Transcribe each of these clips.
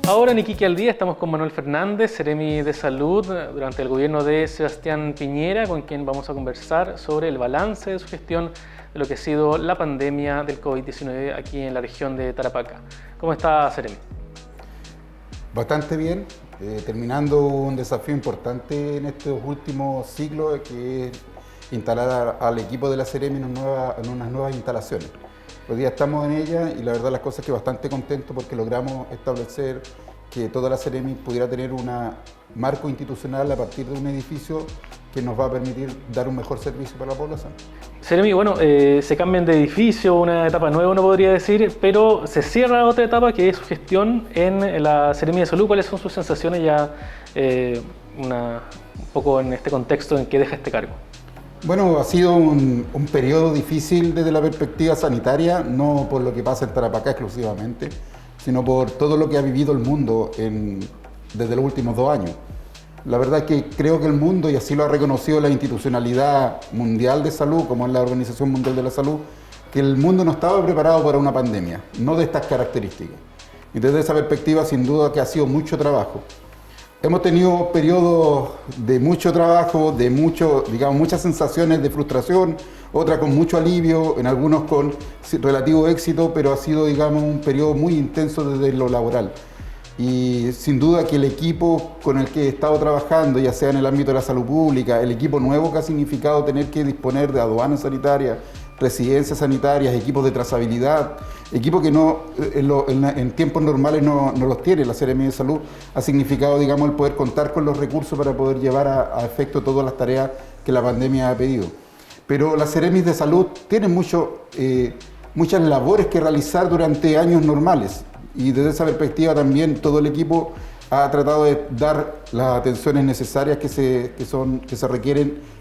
Ahora en Iquique al Día estamos con Manuel Fernández, Seremi de Salud, durante el gobierno de Sebastián Piñera, con quien vamos a conversar sobre el balance de su gestión de lo que ha sido la pandemia del COVID-19 aquí en la región de Tarapacá. ¿Cómo está, Seremi? Bastante bien, terminando un desafío importante en estos últimos siglos, que es instalar al equipo de la Seremi en unas nuevas instalaciones. Hoy día estamos en ella y la verdad las cosas que bastante contento porque logramos establecer que toda la Seremi pudiera tener un marco institucional a partir de un edificio que nos va a permitir dar un mejor servicio para la población. Seremi, bueno, se cambian de edificio, una etapa nueva uno podría decir, pero se cierra otra etapa que es su gestión en la Seremi de Salud. ¿Cuáles son sus sensaciones ya un poco en este contexto en que deja este cargo? Bueno, ha sido un periodo difícil desde la perspectiva sanitaria, no por lo que pasa en Tarapacá exclusivamente, sino por todo lo que ha vivido el mundo desde los últimos 2 años. La verdad es que creo que el mundo, y así lo ha reconocido la institucionalidad mundial de salud, como es la Organización Mundial de la Salud, que el mundo no estaba preparado para una pandemia, no de estas características. Y desde esa perspectiva, sin duda que ha sido mucho trabajo. Hemos tenido periodos de mucho trabajo, de muchas sensaciones de frustración, otras con mucho alivio, en algunos con relativo éxito, pero ha sido, un periodo muy intenso desde lo laboral. Y sin duda que el equipo con el que he estado trabajando, ya sea en el ámbito de la salud pública, el equipo nuevo que ha significado tener que disponer de aduanas sanitarias, residencias sanitarias, equipos de trazabilidad, equipos que en tiempos normales no los tiene la Seremi de Salud, ha significado, el poder contar con los recursos para poder llevar a efecto todas las tareas que la pandemia ha pedido. Pero la Seremi de Salud tiene muchas labores que realizar durante años normales, y desde esa perspectiva también todo el equipo ha tratado de dar las atenciones necesarias que se requieren,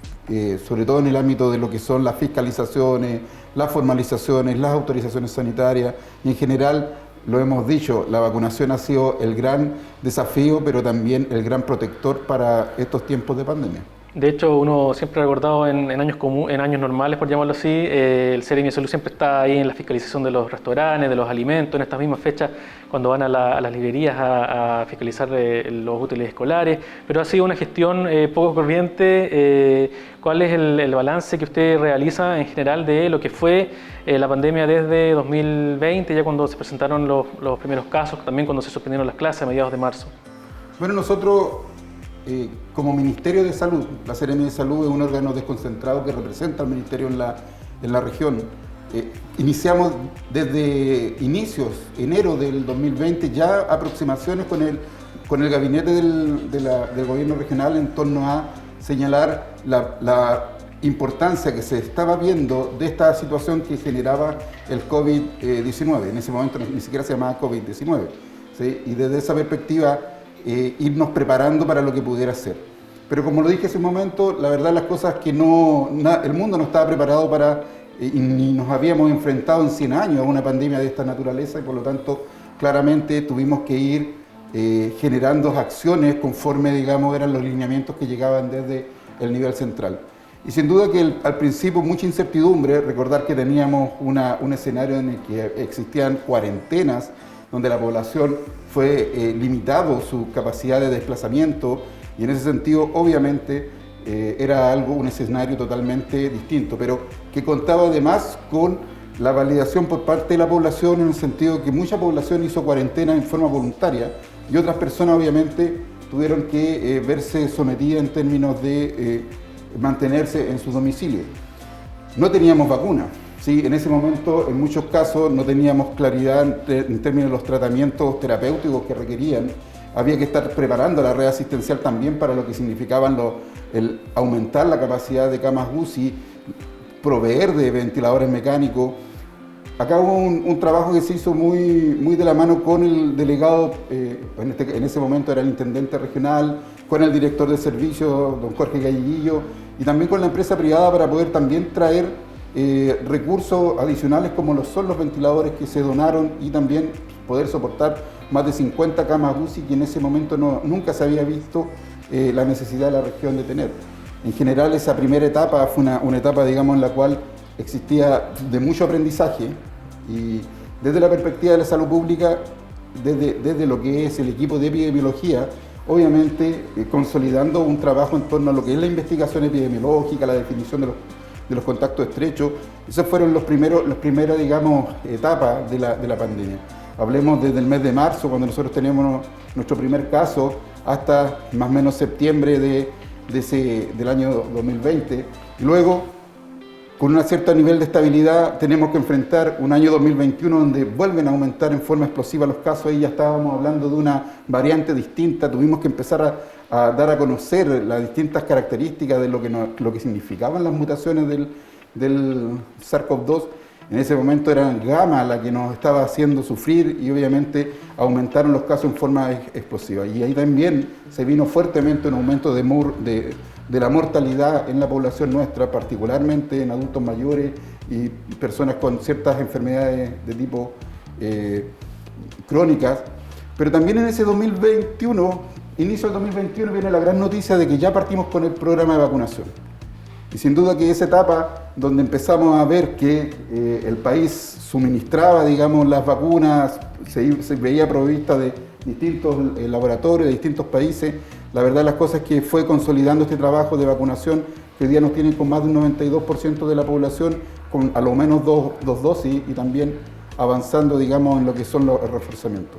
sobre todo en el ámbito de lo que son las fiscalizaciones, las formalizaciones, las autorizaciones sanitarias, y en general, lo hemos dicho, la vacunación ha sido el gran desafío, pero también el gran protector para estos tiempos de pandemia. De hecho, uno siempre ha recordado en años normales, por llamarlo así, el Seremi de Salud siempre está ahí en la fiscalización de los restaurantes, de los alimentos, en estas mismas fechas, cuando van a las librerías a fiscalizar los útiles escolares, pero ha sido una gestión poco corriente. ¿Cuál es el balance que usted realiza en general de lo que fue la pandemia desde 2020, ya cuando se presentaron los primeros casos, también cuando se suspendieron las clases a mediados de marzo? Bueno, nosotros, como Ministerio de Salud, la Seremi de Salud es un órgano desconcentrado que representa al Ministerio en la región. Iniciamos desde enero del 2020, ya aproximaciones con el gabinete del gobierno regional en torno a señalar la importancia que se estaba viendo de esta situación que generaba el COVID-19. En ese momento ni siquiera se llamaba COVID-19, ¿sí? Y desde esa perspectiva, irnos preparando para lo que pudiera ser. Pero como lo dije hace un momento, la verdad las cosas que el mundo no estaba preparado para, ni nos habíamos enfrentado en 100 años a una pandemia de esta naturaleza, y por lo tanto claramente tuvimos que ir generando acciones conforme eran los lineamientos que llegaban desde el nivel central. Y sin duda que al principio mucha incertidumbre, recordar que teníamos un escenario en el que existían cuarentenas, donde la población fue limitado su capacidad de desplazamiento, y en ese sentido obviamente era un escenario totalmente distinto, pero que contaba además con la validación por parte de la población, en el sentido que mucha población hizo cuarentena en forma voluntaria y otras personas obviamente tuvieron que verse sometidas en términos de mantenerse en sus domicilios. No teníamos vacuna. Sí, en ese momento, en muchos casos, no teníamos claridad en términos de los tratamientos terapéuticos que requerían. Había que estar preparando la red asistencial también para lo que significaban el aumentar la capacidad de camas UCI, proveer de ventiladores mecánicos. Acá hubo un trabajo que se hizo muy de la mano con el delegado, en ese momento era el intendente regional, con el director de servicio, don Jorge Galleguillo, y también con la empresa privada para poder también traer recursos adicionales como son los ventiladores que se donaron, y también poder soportar más de 50 camas UCI que en ese momento nunca se había visto la necesidad de la región de tener. En general, esa primera etapa fue una etapa, en la cual existía de mucho aprendizaje, y desde la perspectiva de la salud pública desde lo que es el equipo de epidemiología, obviamente consolidando un trabajo en torno a lo que es la investigación epidemiológica, la definición de los contactos estrechos. Esas fueron las primeras, digamos, etapas de la pandemia. Hablemos desde el mes de marzo, cuando nosotros tenemos nuestro primer caso, hasta más o menos septiembre del año 2020. Y luego, con un cierto nivel de estabilidad, tenemos que enfrentar un año 2021 donde vuelven a aumentar en forma explosiva los casos. Ahí ya estábamos hablando de una variante distinta, tuvimos que empezar a dar a conocer las distintas características de lo que significaban las mutaciones del SARS-CoV-2. En ese momento era gamma la que nos estaba haciendo sufrir y obviamente aumentaron los casos en forma explosiva. Y ahí también se vino fuertemente un aumento de la mortalidad en la población nuestra, particularmente en adultos mayores y personas con ciertas enfermedades de tipo crónicas. Pero también en ese 2021, inicio del 2021, viene la gran noticia de que ya partimos con el programa de vacunación. Y sin duda que esa etapa donde empezamos a ver que el país suministraba, digamos, las vacunas, se veía provista de distintos laboratorios, de distintos países, la verdad las cosas es que fue consolidando este trabajo de vacunación que hoy día nos tienen con más de un 92% de la población con a lo menos dos dosis y también avanzando, digamos, en lo que son los reforzamientos.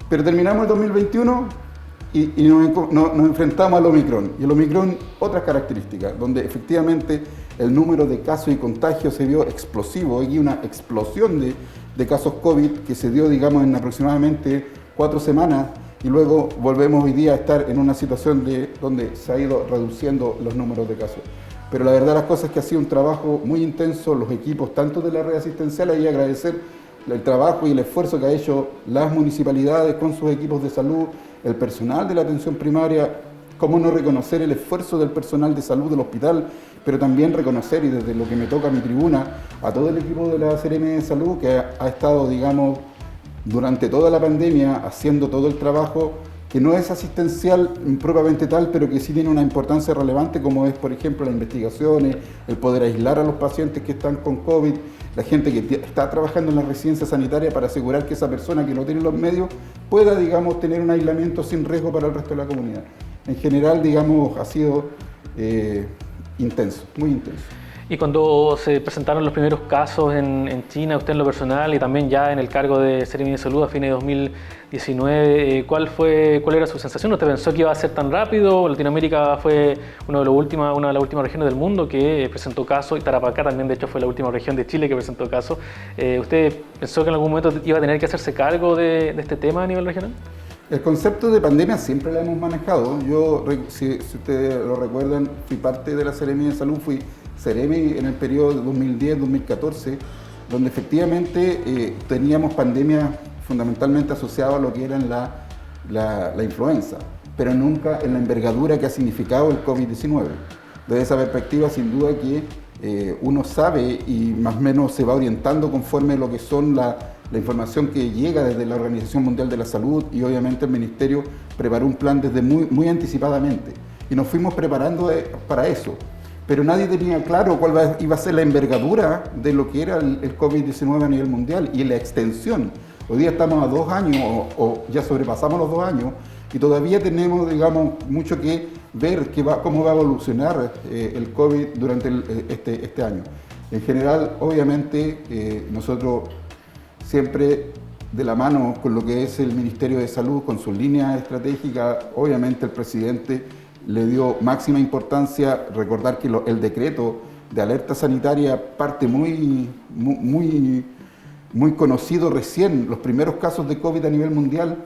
Pero terminamos el 2021 y nos enfrentamos al Omicron. Y el Omicron, otras características, donde efectivamente el número de casos y contagios se vio explosivo. Hay una explosión de casos COVID que se dio, digamos, en aproximadamente 4 semanas y luego volvemos hoy día a estar en una situación donde se ha ido reduciendo los números de casos. Pero la verdad las cosas es que ha sido un trabajo muy intenso, los equipos tanto de la red asistencial, y agradecer el trabajo y el esfuerzo que ha hecho las municipalidades con sus equipos de salud, el personal de la atención primaria, cómo no reconocer el esfuerzo del personal de salud del hospital, pero también reconocer, y desde lo que me toca mi tribuna, a todo el equipo de la CRM de Salud que ha estado, digamos, durante toda la pandemia haciendo todo el trabajo que no es asistencial propiamente tal, pero que sí tiene una importancia relevante, como es, por ejemplo, las investigaciones, el poder aislar a los pacientes que están con COVID, la gente que está trabajando en la residencia sanitaria para asegurar que esa persona que no tiene los medios pueda, digamos, tener un aislamiento sin riesgo para el resto de la comunidad. En general, digamos, ha sido intenso, muy intenso. Y cuando se presentaron los primeros casos en China, usted en lo personal y también ya en el cargo de Seremi de Salud a fines de 2019, ¿cuál era su sensación? ¿Usted pensó que iba a ser tan rápido? Latinoamérica fue una de las últimas regiones del mundo que presentó casos, y Tarapacá también, de hecho, fue la última región de Chile que presentó casos. ¿Usted pensó que en algún momento iba a tener que hacerse cargo de este tema a nivel regional? El concepto de pandemia siempre lo hemos manejado. Yo, si ustedes lo recuerdan, fui parte de la Seremi de Salud, fui Seremi en el periodo de 2010-2014, donde efectivamente teníamos pandemias fundamentalmente asociadas a lo que eran la influenza, pero nunca en la envergadura que ha significado el COVID-19. Desde esa perspectiva, sin duda que uno sabe y más o menos se va orientando conforme a lo que son la información que llega desde la Organización Mundial de la Salud, y obviamente el Ministerio preparó un plan desde muy anticipadamente y nos fuimos preparando para eso. Pero nadie tenía claro cuál iba a ser la envergadura de lo que era el COVID-19 a nivel mundial y la extensión. Hoy día estamos a 2 años o ya sobrepasamos los 2 años y todavía tenemos, digamos, mucho que ver cómo va a evolucionar el COVID durante este año. En general, obviamente, nosotros siempre de la mano con lo que es el Ministerio de Salud, con sus líneas estratégicas, obviamente el presidente le dio máxima importancia. Recordar que el decreto de alerta sanitaria parte muy conocido recién, los primeros casos de COVID a nivel mundial.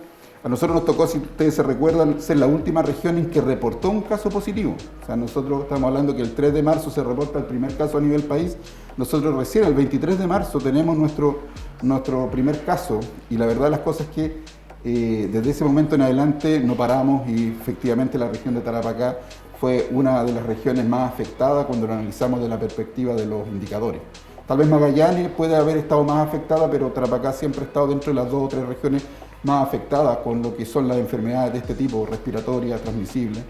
A nosotros nos tocó, si ustedes se recuerdan, ser la última región en que reportó un caso positivo. O sea, nosotros estamos hablando que el 3 de marzo se reporta el primer caso a nivel país. Nosotros recién, el 23 de marzo, tenemos nuestro primer caso. Y la verdad las cosas es que desde ese momento en adelante no paramos, y efectivamente la región de Tarapacá fue una de las regiones más afectadas cuando lo analizamos desde la perspectiva de los indicadores. Tal vez Magallanes puede haber estado más afectada, pero Tarapacá siempre ha estado dentro de las 2 o 3 regiones más afectadas con lo que son las enfermedades de este tipo, respiratorias, transmisibles.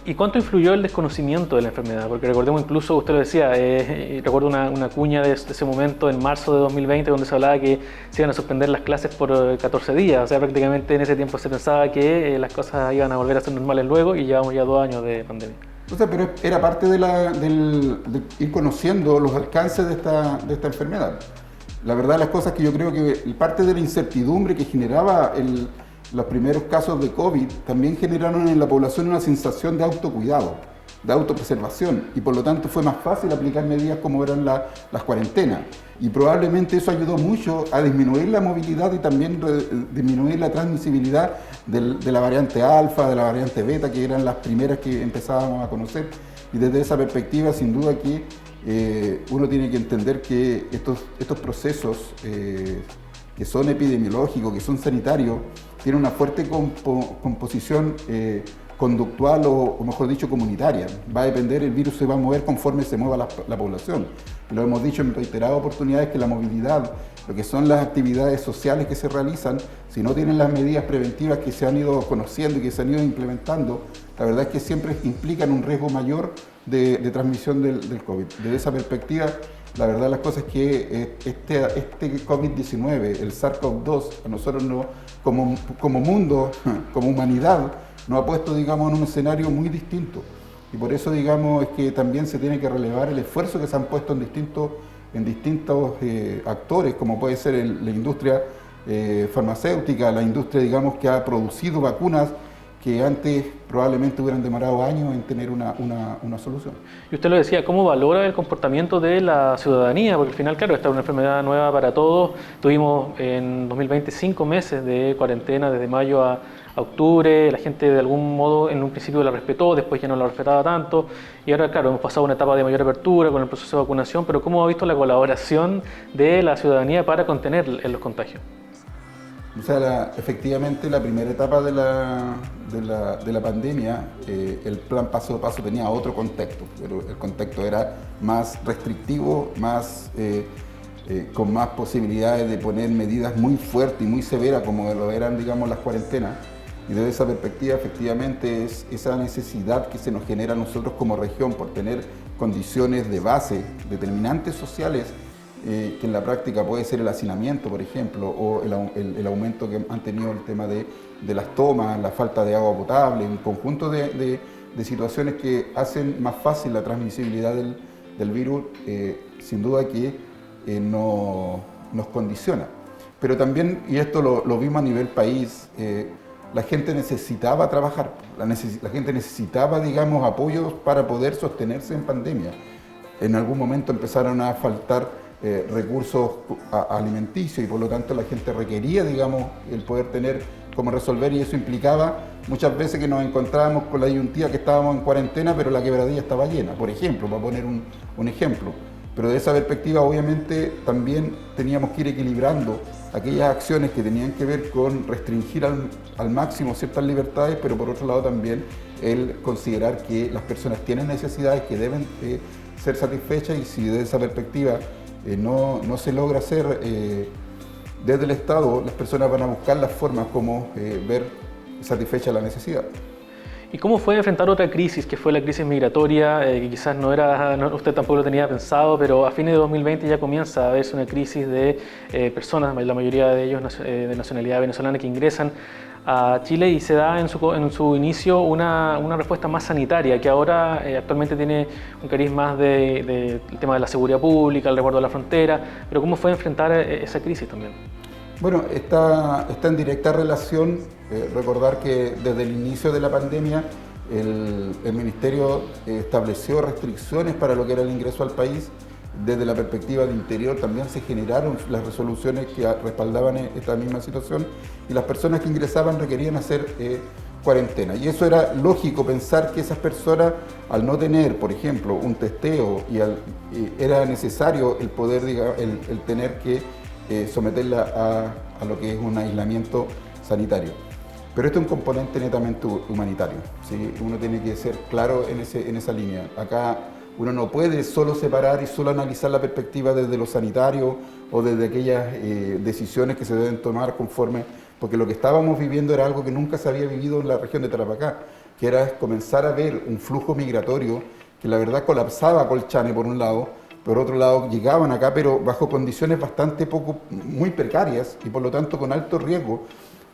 ¿Y cuánto influyó el desconocimiento de la enfermedad? Porque recordemos, incluso usted lo decía, recuerdo una cuña de ese momento en marzo de 2020 donde se hablaba que se iban a suspender las clases por 14 días, o sea, prácticamente en ese tiempo se pensaba que las cosas iban a volver a ser normales luego y llevamos ya 2 años de pandemia. O sea, pero era parte de ir conociendo los alcances de esta enfermedad. La verdad, las cosas que yo creo que parte de la incertidumbre que generaba los primeros casos de COVID también generaron en la población una sensación de autocuidado, de autopreservación, y por lo tanto fue más fácil aplicar medidas como eran las cuarentenas. Y probablemente eso ayudó mucho a disminuir la movilidad y también disminuir la transmisibilidad de la variante alfa, de la variante beta, que eran las primeras que empezábamos a conocer. Y desde esa perspectiva, sin duda que uno tiene que entender que estos procesos que son epidemiológicos, que son sanitarios, tienen una fuerte composición conductual o mejor dicho comunitaria. Va a depender, el virus se va a mover conforme se mueva la población. Lo hemos dicho en reiteradas oportunidades que la movilidad, lo que son las actividades sociales que se realizan, si no tienen las medidas preventivas que se han ido conociendo y que se han ido implementando, la verdad es que siempre implican un riesgo mayor de transmisión del COVID. Desde esa perspectiva, la verdad las cosas es que este COVID-19, el SARS-CoV-2, a nosotros como mundo, como humanidad, nos ha puesto, digamos, en un escenario muy distinto. Y por eso, digamos, es que también se tiene que relevar el esfuerzo que se han puesto en distintos actores, como puede ser la industria farmacéutica, la industria, digamos, que ha producido vacunas que antes probablemente hubieran demorado años en tener una solución. Y usted lo decía, ¿cómo valora el comportamiento de la ciudadanía? Porque al final, claro, esta es una enfermedad nueva para todos. Tuvimos en 2020 5 meses de cuarentena, desde mayo a octubre. La gente de algún modo en un principio la respetó, después ya no la respetaba tanto. Y ahora, claro, hemos pasado una etapa de mayor apertura con el proceso de vacunación, pero ¿cómo ha visto la colaboración de la ciudadanía para contener los contagios? O sea, efectivamente la primera etapa de la pandemia, el plan paso a paso tenía otro contexto, pero el contexto era más restrictivo, con más posibilidades de poner medidas muy fuertes y muy severas como lo eran, digamos, las cuarentenas. Y desde esa perspectiva, efectivamente, es esa necesidad que se nos genera a nosotros como región por tener condiciones de base, determinantes sociales, que en la práctica puede ser el hacinamiento, por ejemplo, o el aumento que han tenido el tema de las tomas, la falta de agua potable, un conjunto de situaciones que hacen más fácil la transmisibilidad del virus, sin duda que nos condiciona. Pero también, y esto lo vimos a nivel país, la gente necesitaba trabajar, la gente necesitaba, digamos, apoyos para poder sostenerse en pandemia. En algún momento empezaron a faltar recursos alimenticios y por lo tanto la gente requería, digamos, el poder tener cómo resolver, y eso implicaba muchas veces que nos encontrábamos con la disyuntiva que estábamos en cuarentena pero la quebradilla estaba llena, por ejemplo, para poner un ejemplo. Pero de esa perspectiva obviamente también teníamos que ir equilibrando aquellas acciones que tenían que ver con restringir al máximo ciertas libertades, pero por otro lado también el considerar que las personas tienen necesidades que deben ser satisfechas, y si desde esa perspectiva no se logra hacer desde el Estado, las personas van a buscar las formas como ver satisfecha la necesidad. ¿Y cómo fue enfrentar otra crisis, que fue la crisis migratoria, que quizás usted tampoco lo tenía pensado, pero a fines de 2020 ya comienza a verse una crisis de personas, la mayoría de ellos de nacionalidad venezolana, que ingresan a Chile, y se da en su inicio una respuesta más sanitaria, que ahora actualmente tiene un cariz más del tema de la seguridad pública, el resguardo de la frontera, pero ¿cómo fue enfrentar esa crisis también? Bueno, está en directa relación, recordar que desde el inicio de la pandemia el Ministerio estableció restricciones para lo que era el ingreso al país. Desde la perspectiva de interior también se generaron las resoluciones que respaldaban esta misma situación, y las personas que ingresaban requerían hacer cuarentena. Y eso era lógico pensar que esas personas, al no tener, por ejemplo, un testeo, era necesario el poder, el tener que someterla a lo que es un aislamiento sanitario. Pero esto es un componente netamente humanitario, ¿sí? Uno tiene que ser claro en esa línea. Acá uno no puede solo separar y solo analizar la perspectiva desde lo sanitario o desde aquellas decisiones que se deben tomar conforme, porque lo que estábamos viviendo era algo que nunca se había vivido en la región de Tarapacá. que era comenzar a ver un flujo migratorio que la verdad colapsaba Colchane por un lado, por otro lado llegaban acá pero bajo condiciones muy precarias y por lo tanto con alto riesgo.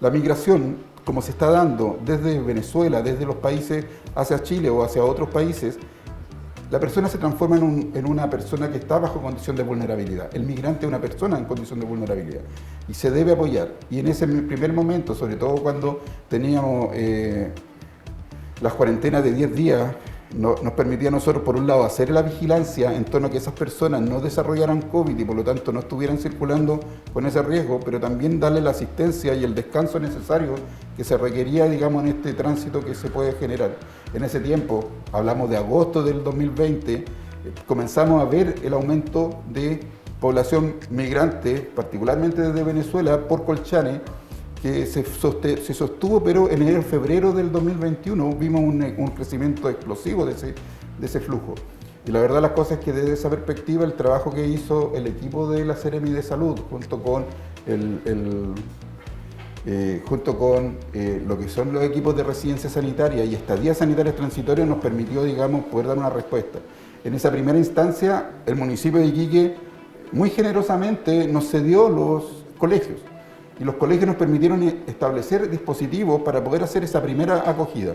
La migración, como se está dando desde Venezuela, desde los países hacia Chile o hacia otros países, la persona se transforma en una persona que está bajo condición de vulnerabilidad. El migrante es una persona en condición de vulnerabilidad y se debe apoyar. Y en ese primer momento, sobre todo cuando teníamos las cuarentenas de 10 días, nos permitía a nosotros, por un lado, hacer la vigilancia en torno a que esas personas no desarrollaran COVID y por lo tanto no estuvieran circulando con ese riesgo, pero también darle la asistencia y el descanso necesario que se requería, digamos, en este tránsito que se puede generar. En ese tiempo, hablamos de agosto del 2020, comenzamos a ver el aumento de población migrante, particularmente desde Venezuela, por Colchane, que se sostuvo, pero en enero, febrero del 2021 vimos un crecimiento explosivo de ese flujo. Y la verdad las cosas es que desde esa perspectiva el trabajo que hizo el equipo de la Seremi de Salud junto con lo que son los equipos de residencia sanitaria y estadías sanitarias transitorias nos permitió, digamos, poder dar una respuesta. En esa primera instancia, el municipio de Iquique muy generosamente nos cedió los colegios. Y los colegios nos permitieron establecer dispositivos para poder hacer esa primera acogida.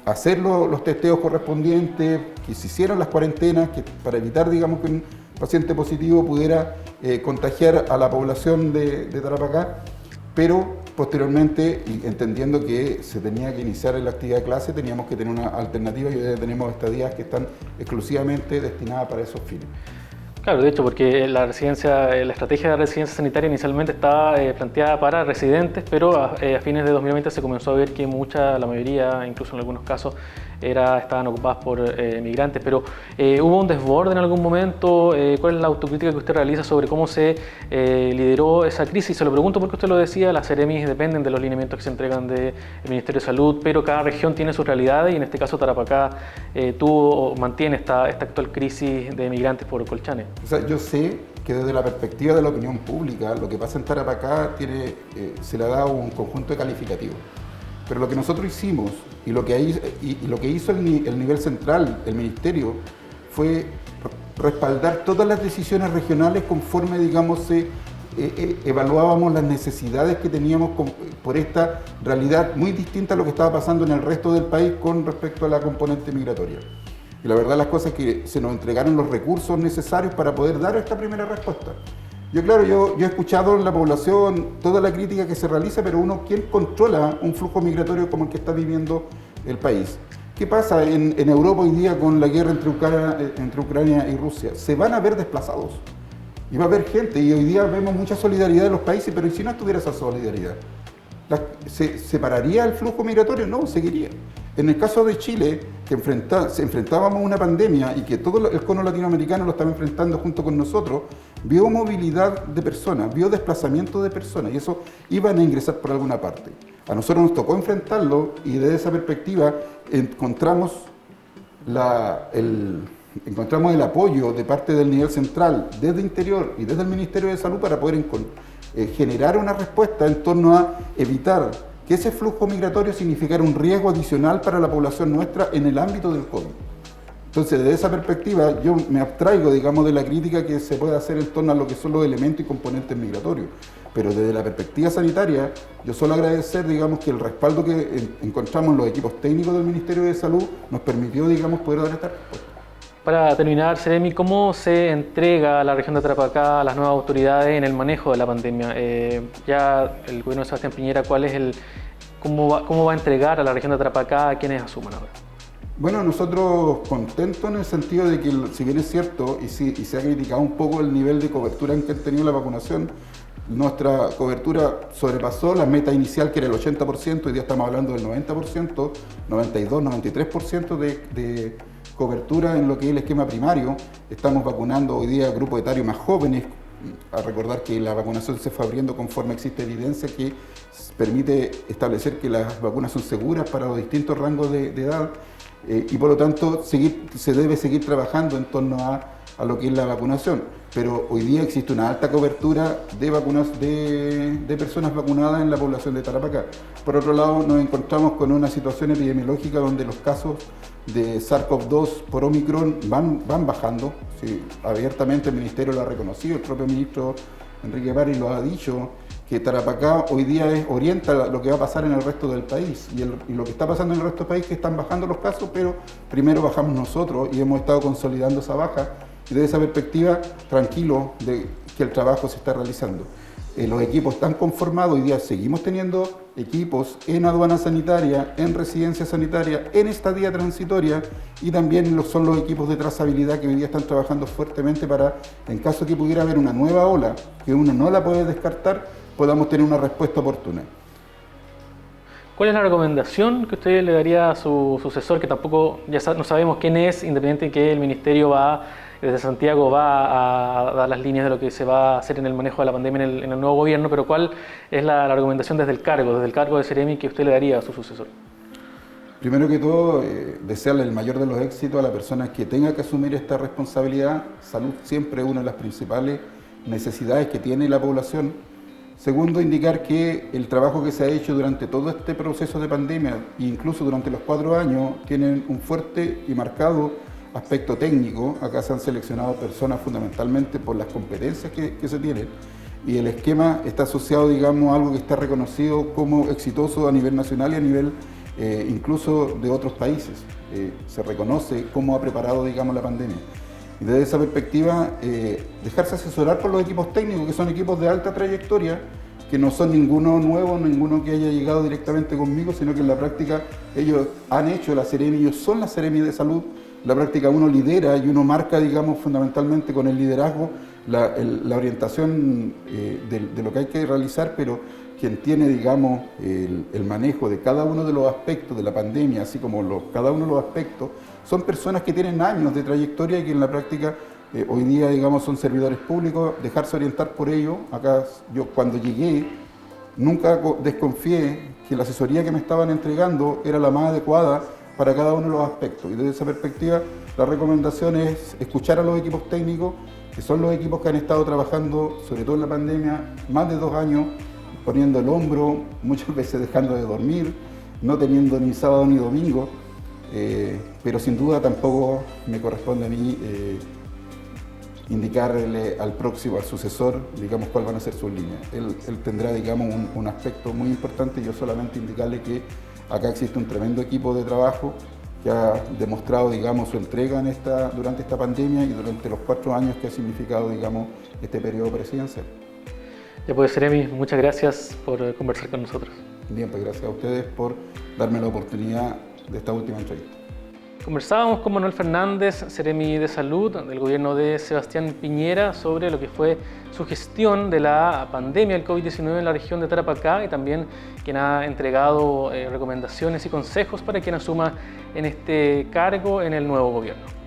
Hacer los testeos correspondientes, que se hicieran las cuarentenas, para evitar, digamos, que un paciente positivo pudiera contagiar a la población de Tarapacá, pero posteriormente, y entendiendo que se tenía que iniciar la actividad de clase, teníamos que tener una alternativa y hoy ya tenemos estadías que están exclusivamente destinadas para esos fines. Claro, de hecho, porque la estrategia de residencia sanitaria inicialmente estaba planteada para residentes, pero a fines de 2020 se comenzó a ver que la mayoría, incluso en algunos casos, estaban ocupadas por migrantes. Pero ¿hubo un desborde en algún momento? ¿Cuál es la autocrítica que usted realiza sobre cómo se lideró esa crisis? Se lo pregunto porque usted lo decía, las Seremis dependen de los lineamientos que se entregan del Ministerio de Salud, pero cada región tiene sus realidades y en este caso Tarapacá mantiene esta actual crisis de migrantes por Colchane. O sea, yo sé que desde la perspectiva de la opinión pública, lo que pasa en Tarapacá se le ha dado un conjunto de calificativos. Pero lo que nosotros hicimos y lo que hizo el nivel central, el Ministerio, fue respaldar todas las decisiones regionales conforme, digamos, evaluábamos las necesidades que teníamos por esta realidad muy distinta a lo que estaba pasando en el resto del país con respecto a la componente migratoria. Y la verdad las cosas es que se nos entregaron los recursos necesarios para poder dar esta primera respuesta. Yo he escuchado en la población toda la crítica que se realiza, pero ¿quién controla un flujo migratorio como el que está viviendo el país? ¿Qué pasa en Europa hoy día con la guerra entre Ucrania y Rusia? Se van a ver desplazados y va a haber gente, y hoy día vemos mucha solidaridad de los países, pero ¿y si no estuviera esa solidaridad? ¿Se pararía el flujo migratorio? No, seguiría. En el caso de Chile, que enfrentábamos una pandemia y que todo el cono latinoamericano lo estaba enfrentando junto con nosotros, vio movilidad de personas, vio desplazamiento de personas y eso iban a ingresar por alguna parte. A nosotros nos tocó enfrentarlo y desde esa perspectiva encontramos el apoyo de parte del nivel central, desde Interior y desde el Ministerio de Salud para poder generar una respuesta en torno a evitar que ese flujo migratorio significara un riesgo adicional para la población nuestra en el ámbito del COVID. Entonces, desde esa perspectiva, yo me abstraigo, digamos, de la crítica que se puede hacer en torno a lo que son los elementos y componentes migratorios. Pero desde la perspectiva sanitaria, yo solo agradecer, digamos, que el respaldo que encontramos en los equipos técnicos del Ministerio de Salud nos permitió, digamos, poder dar esta respuesta. Para terminar, Seremi, ¿cómo se entrega a la región de Tarapacá a las nuevas autoridades en el manejo de la pandemia? Ya el gobierno de Sebastián Piñera, ¿cómo va a entregar a la región de Tarapacá a quienes asuman ahora? Bueno, nosotros contentos en el sentido de que, si bien es cierto, y se ha criticado un poco el nivel de cobertura en que ha tenido la vacunación, nuestra cobertura sobrepasó la meta inicial que era el 80%, hoy día estamos hablando del 90%, 92, 93% de cobertura en lo que es el esquema primario. Estamos vacunando hoy día grupos etarios más jóvenes, a recordar que la vacunación se fue abriendo conforme existe evidencia que permite establecer que las vacunas son seguras para los distintos rangos de edad y por lo tanto se debe seguir trabajando en torno a a lo que es la vacunación. Pero hoy día existe una alta cobertura de vacunas de personas vacunadas en la población de Tarapacá. Por otro lado, nos encontramos con una situación epidemiológica donde los casos de SARS-CoV-2 por Omicron van bajando. Sí, abiertamente el Ministerio lo ha reconocido, el propio ministro Enrique París lo ha dicho, que Tarapacá hoy día orienta lo que va a pasar en el resto del país. Y lo que está pasando en el resto del país es que están bajando los casos, pero primero bajamos nosotros y hemos estado consolidando esa baja. Y desde esa perspectiva, tranquilo de que el trabajo se está realizando. Los equipos están conformados, hoy día seguimos teniendo equipos en aduana sanitaria, en residencia sanitaria, en estadía transitoria y también son los equipos de trazabilidad que hoy día están trabajando fuertemente para, en caso que pudiera haber una nueva ola, que uno no la puede descartar, podamos tener una respuesta oportuna. ¿Cuál es la recomendación que usted le daría a su sucesor, que tampoco ya no sabemos quién es, independiente de que el Ministerio desde Santiago va a dar las líneas de lo que se va a hacer en el manejo de la pandemia en el nuevo gobierno, pero cuál es la recomendación desde el cargo de Seremi que usted le daría a su sucesor? Primero que todo, desearle el mayor de los éxitos a la persona que tenga que asumir esta responsabilidad. Salud siempre es una de las principales necesidades que tiene la población. Segundo, indicar que el trabajo que se ha hecho durante todo este proceso de pandemia, incluso durante los 4 años, tienen un fuerte y marcado aspecto técnico. Acá se han seleccionado personas fundamentalmente por las competencias que se tienen y el esquema está asociado, digamos, a algo que está reconocido como exitoso a nivel nacional y a nivel incluso de otros países. Se reconoce cómo ha preparado, digamos, la pandemia. Y desde esa perspectiva, dejarse asesorar por los equipos técnicos, que son equipos de alta trayectoria, que no son ninguno nuevo, ninguno que haya llegado directamente conmigo, sino que en la práctica ellos han hecho la Seremi, ellos son la Seremi de salud. En la práctica uno lidera y uno marca, digamos, fundamentalmente con el liderazgo la orientación de lo que hay que realizar, pero quien tiene, digamos, el manejo de cada uno de los aspectos de la pandemia, así como cada uno de los aspectos, son personas que tienen años de trayectoria y que en la práctica hoy día, digamos, son servidores públicos, dejarse orientar por ello. Acá yo cuando llegué nunca desconfié que la asesoría que me estaban entregando era la más adecuada para cada uno de los aspectos. Y desde esa perspectiva la recomendación es escuchar a los equipos técnicos, que son los equipos que han estado trabajando, sobre todo en la pandemia, más de 2 años, poniendo el hombro, muchas veces dejando de dormir, no teniendo ni sábado ni domingo, pero sin duda tampoco me corresponde a mí indicarle al próximo, al sucesor, digamos, cuáles van a ser sus líneas. Él tendrá, digamos, un aspecto muy importante, yo solamente indicarle que acá existe un tremendo equipo de trabajo que ha demostrado, digamos, su entrega durante esta pandemia y durante los 4 años que ha significado, digamos, este periodo presidencial. Ya puede ser, Emi, muchas gracias por conversar con nosotros. Bien, pues gracias a ustedes por darme la oportunidad de esta última entrevista. Conversábamos con Manuel Fernández, Seremi de Salud del gobierno de Sebastián Piñera, sobre lo que fue su gestión de la pandemia del COVID-19 en la región de Tarapacá y también quien ha entregado recomendaciones y consejos para quien asuma en este cargo en el nuevo gobierno.